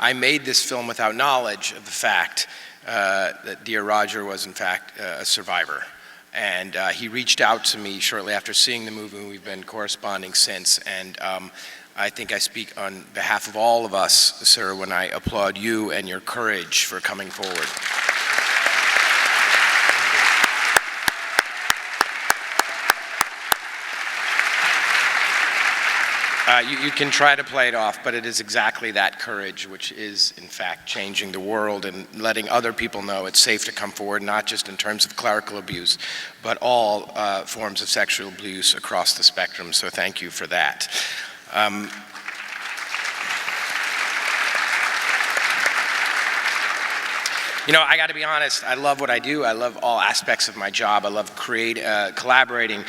I made this film without knowledge of the fact that Dear Roger was in fact a survivor. And he reached out to me shortly after seeing the movie, and we've been corresponding since. And I think I speak on behalf of all of us, sir, when I applaud you and your courage for coming forward. You can try to play it off, but it is exactly that courage which is, in fact, changing the world and letting other people know it's safe to come forward, not just in terms of clerical abuse, but all forms of sexual abuse across the spectrum. So thank you for that. You know, I got to be honest, I love what I do. I love all aspects of my job. I love collaborating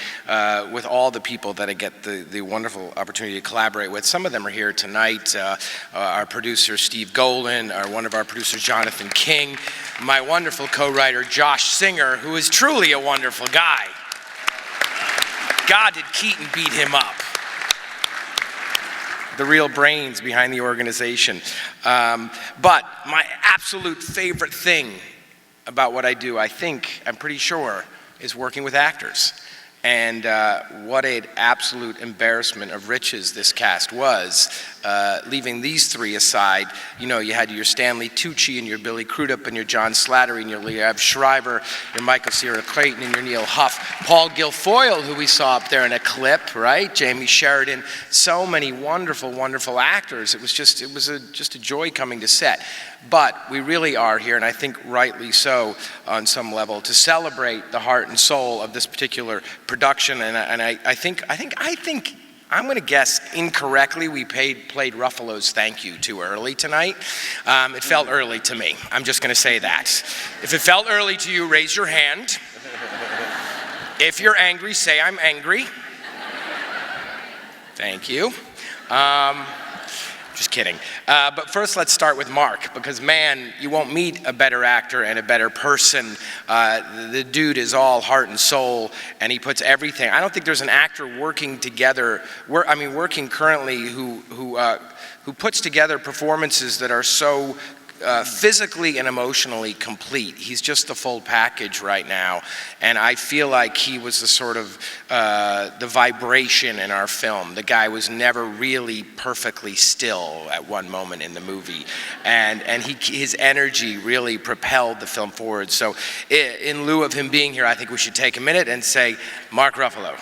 with all the people that I get the wonderful opportunity to collaborate with. Some of them are here tonight. Our producer, Steve Golden, one of our producers, Jonathan King, my wonderful co-writer, Josh Singer, who is truly a wonderful guy. God, did Keaton beat him up. The real brains behind the organization. But my absolute favorite thing about what I do, I'm pretty sure, is working with actors. And what an absolute embarrassment of riches this cast was. Leaving these three aside, you know, you had your Stanley Tucci and your Billy Crudup and your John Slattery and your Liev Schreiber, your Michael Cera Clayton and your Neil Huff, Paul Guilfoyle, who we saw up there in a clip, right? Jamie Sheridan, so many wonderful, wonderful actors. It was just a joy coming to set. But we really are here, and I think rightly so on some level, to celebrate the heart and soul of this particular production. And I think I'm going to guess incorrectly we played Ruffalo's Thank You too early tonight. It felt early to me. I'm just going to say that. If it felt early to you, raise your hand. If you're angry, say I'm angry. Thank you. Just kidding. But first, let's start with Mark, because man, you won't meet a better actor and a better person. The dude is all heart and soul, and he puts everything. I don't think there's an actor working together, working currently, who puts together performances that are so physically and emotionally complete. He's just the full package right now, and I feel like he was the sort of the vibration in our film. The guy was never really perfectly still at one moment in the movie, and his energy really propelled the film forward. So in lieu of him being here, I think we should take a minute and say, Mark Ruffalo.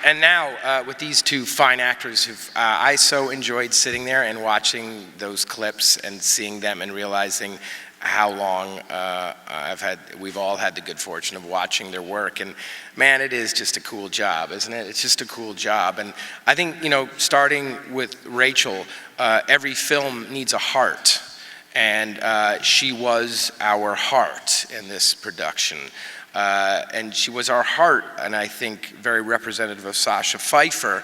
And now, with these two fine actors I so enjoyed sitting there and watching those clips and seeing them and realizing how long we've all had the good fortune of watching their work. And man, it is just a cool job, isn't it? It's just a cool job. And I think, you know, starting with Rachel, every film needs a heart. And she was our heart in this production. And she was our heart, and I think very representative of Sasha Pfeiffer.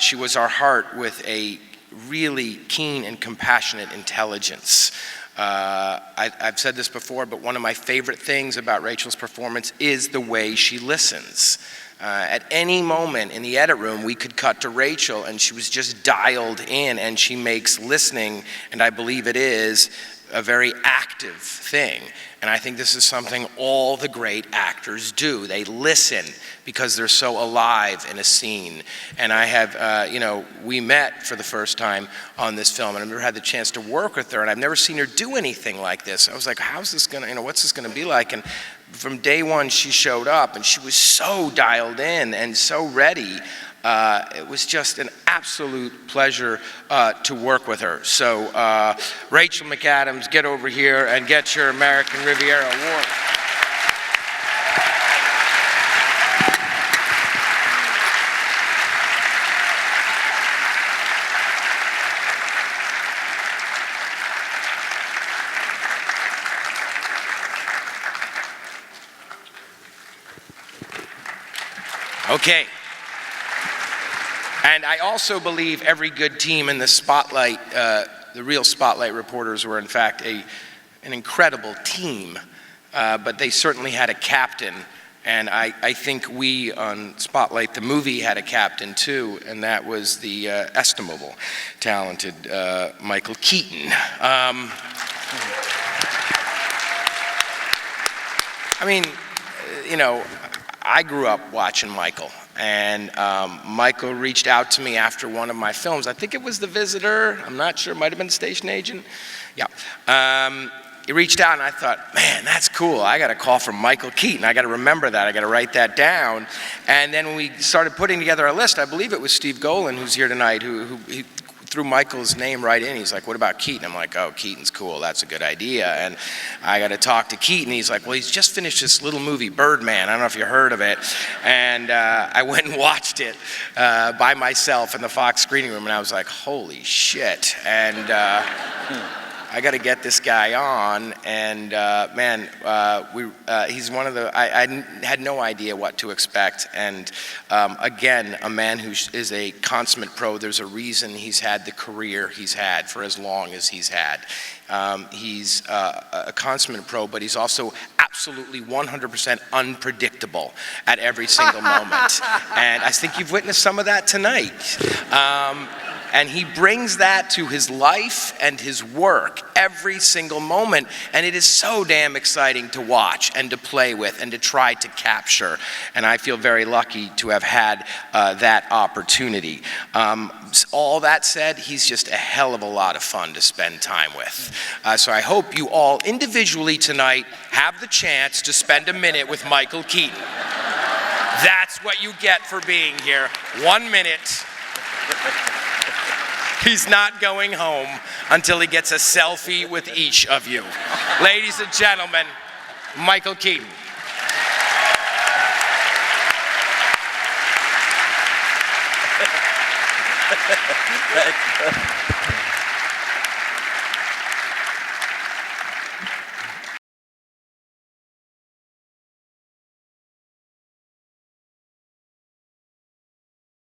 She was our heart with a really keen and compassionate intelligence. I've said this before, but one of my favorite things about Rachel's performance is the way she listens. At any moment in the edit room, we could cut to Rachel, and she was just dialed in, and she makes listening, and I believe it is, a very active thing. And I think this is something all the great actors do. They listen because they're so alive in a scene. And I have, we met for the first time on this film, and I've never had the chance to work with her, and I've never seen her do anything like this. I was like, how's this gonna, what's this gonna be like? And from day one, she showed up, and she was so dialed in and so ready. It was just an absolute pleasure to work with her. So Rachel McAdams, get over here and get your American Riviera Award. Okay. And I also believe every good team in the Spotlight, the real Spotlight reporters were in fact an incredible team, but they certainly had a captain And I think we on Spotlight, the movie, had a captain too, and that was the estimable, talented Michael Keaton. I mean, you know, I grew up watching Michael, and Michael reached out to me after one of my films. I think it was The Visitor. I'm not sure. It might have been The Station Agent. Yeah. He reached out, and I thought, man, that's cool. I got a call from Michael Keaton. I got to remember that. I got to write that down. And then when we started putting together our list, I believe it was Steve Golan, who's here tonight, who threw Michael's name right in. He's like, what about Keaton? I'm like, oh, Keaton's cool. That's a good idea. And I got to talk to Keaton. He's like, well, he's just finished this little movie, Birdman. I don't know if you heard of it. And I went and watched it by myself in the Fox screening room, and I was like, holy shit. And I got to get this guy on, and man, he's one of the, I had no idea what to expect, and again, a man who is a consummate pro. There's a reason he's had the career he's had for as long as he's had. He's a consummate pro, but he's also absolutely 100% unpredictable at every single moment, and I think you've witnessed some of that tonight. And he brings that to his life and his work every single moment. And it is so damn exciting to watch and to play with and to try to capture. And I feel very lucky to have had that opportunity. All that said, he's just a hell of a lot of fun to spend time with. So I hope you all individually tonight have the chance to spend a minute with Michael Keaton. That's what you get for being here. 1 minute. He's not going home until he gets a selfie with each of you. Ladies and gentlemen, Michael Keaton. Thanks.